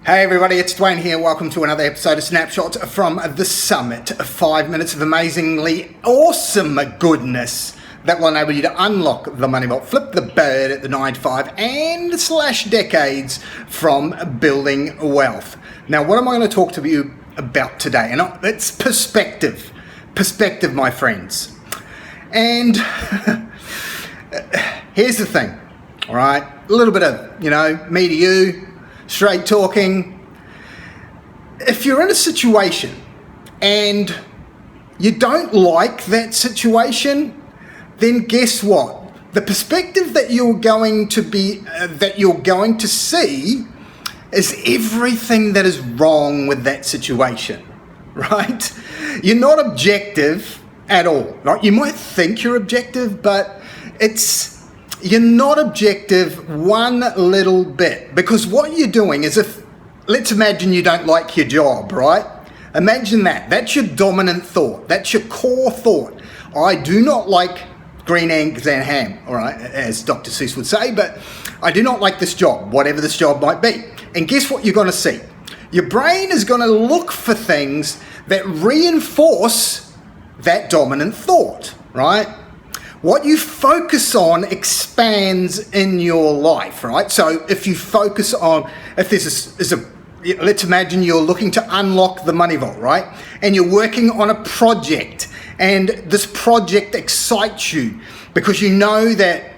Hey everybody, it's Dwayne here. Welcome to another episode of Snapshots from the Summit. 5 minutes of amazingly awesome goodness that will enable you to unlock the money vault, flip the bird at the 9 to 5 and slash decades from building wealth. Now, what am I going to talk to you about today? And it's perspective. Perspective, my friends. And here's the thing, all right? A little bit of, me to you, straight talking. If you're in a situation and you don't like that situation, then guess what? The perspective that you're going to see is everything that is wrong with that situation, right? You're not objective at all, right? You might think you're objective, but you're not objective one little bit, because what you're doing is, let's imagine you don't like your job, right? Imagine that. That's your dominant thought. That's your core thought. I do not like green eggs and ham, all right, as Dr. Seuss would say, but I do not like this job, whatever this job might be. And guess what you're going to see? Your brain is going to look for things that reinforce that dominant thought, right? What you focus on expands in your life, right? So if you focus on, let's imagine you're looking to unlock the money vault, right? And you're working on a project, and this project excites you because you know that,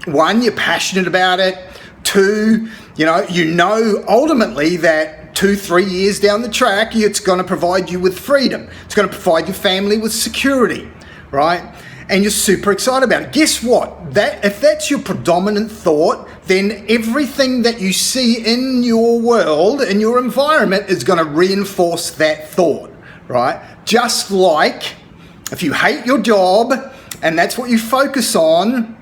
one, you're passionate about it. Two, you know ultimately that 2-3 years down the track, it's going to provide you with freedom. It's going to provide your family with security, right? And you're super excited about it. Guess what? If that's your predominant thought, then everything that you see in your world, in your environment, is going to reinforce that thought, right? Just like if you hate your job and that's what you focus on,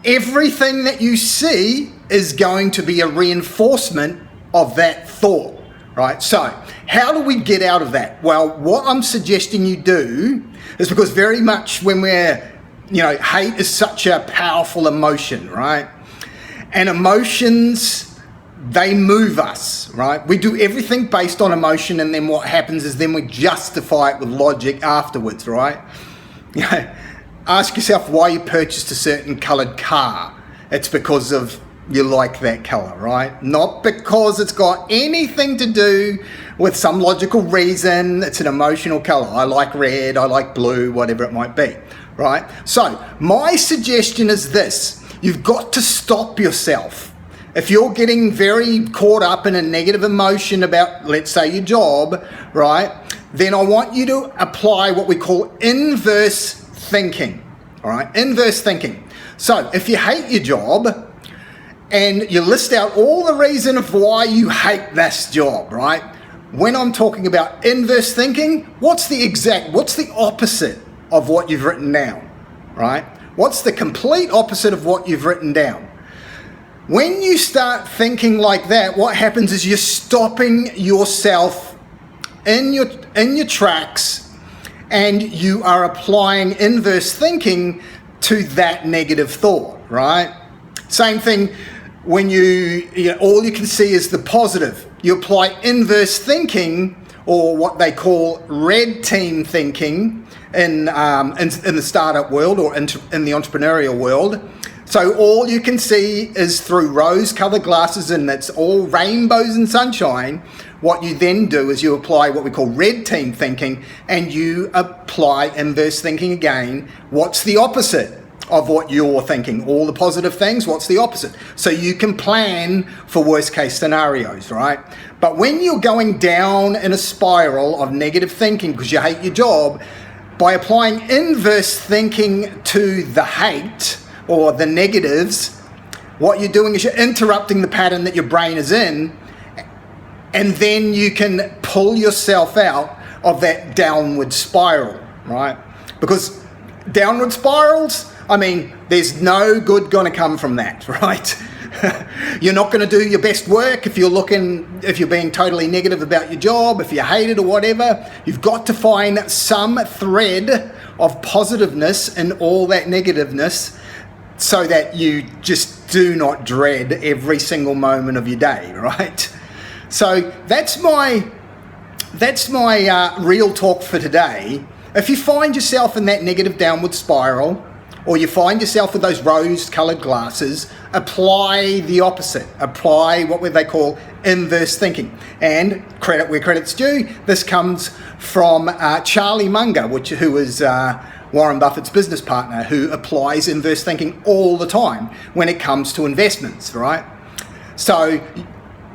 everything that you see is going to be a reinforcement of that thought, right? So how do we get out of that? Well, what I'm suggesting you do is, because very much when hate is such a powerful emotion, right? And emotions, they move us, right? We do everything based on emotion, and then what happens is then we justify it with logic afterwards, right? Ask yourself why you purchased a certain colored car. It's because of you like that color, right? Not because it's got anything to do with some logical reason. It's an emotional color. I like red, I like blue, whatever it might be, right? So my suggestion is this: you've got to stop yourself. If you're getting very caught up in a negative emotion about, let's say, your job, right, then I want you to apply what we call inverse thinking, all right? Inverse thinking. So if you hate your job, and you list out all the reason of why you hate this job, right? When I'm talking about inverse thinking, what's the opposite of what you've written down, right? What's the complete opposite of what you've written down? When you start thinking like that, what happens is you're stopping yourself in your tracks, and you are applying inverse thinking to that negative thought, right? Same thing when all you can see is the positive. You apply inverse thinking, or what they call red team thinking in the startup world, or in the entrepreneurial world. So all you can see is through rose-colored glasses, and that's all rainbows and sunshine. What you then do is you apply what we call red team thinking, and you apply inverse thinking again. What's the opposite of what you're thinking? All the positive things, what's the opposite? So you can plan for worst case scenarios, right? But when you're going down in a spiral of negative thinking because you hate your job, by applying inverse thinking to the hate or the negatives, what you're doing is you're interrupting the pattern that your brain is in, and then you can pull yourself out of that downward spiral, right? Because downward spirals, there's no good going to come from that, right? You're not going to do your best work if you're being totally negative about your job, if you hate it or whatever. You've got to find some thread of positiveness in all that negativeness, so that you just do not dread every single moment of your day, right? So that's my real talk for today. If you find yourself in that negative downward spiral, or you find yourself with those rose-coloured glasses, apply the opposite. Apply what they call inverse thinking. And credit where credit's due, this comes from Charlie Munger, who is Warren Buffett's business partner, who applies inverse thinking all the time when it comes to investments, right? So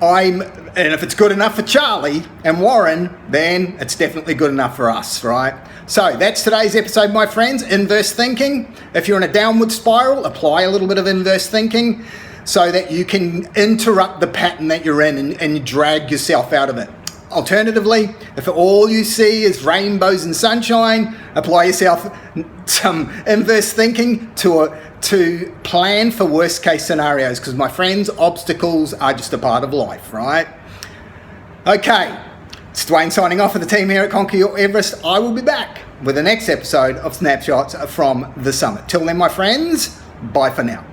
and if it's good enough for Charlie and Warren, then it's definitely good enough for us, right? So that's today's episode, my friends, inverse thinking. If you're in a downward spiral, apply a little bit of inverse thinking so that you can interrupt the pattern that you're in and drag yourself out of it. Alternatively, if all you see is rainbows and sunshine, apply yourself some inverse thinking to plan for worst case scenarios, because my friends, obstacles are just a part of life, right? Okay, it's Dwayne signing off for the team here at Conquer Your Everest. I will be back with the next episode of Snapshots from the Summit. Till then, my friends, bye for now.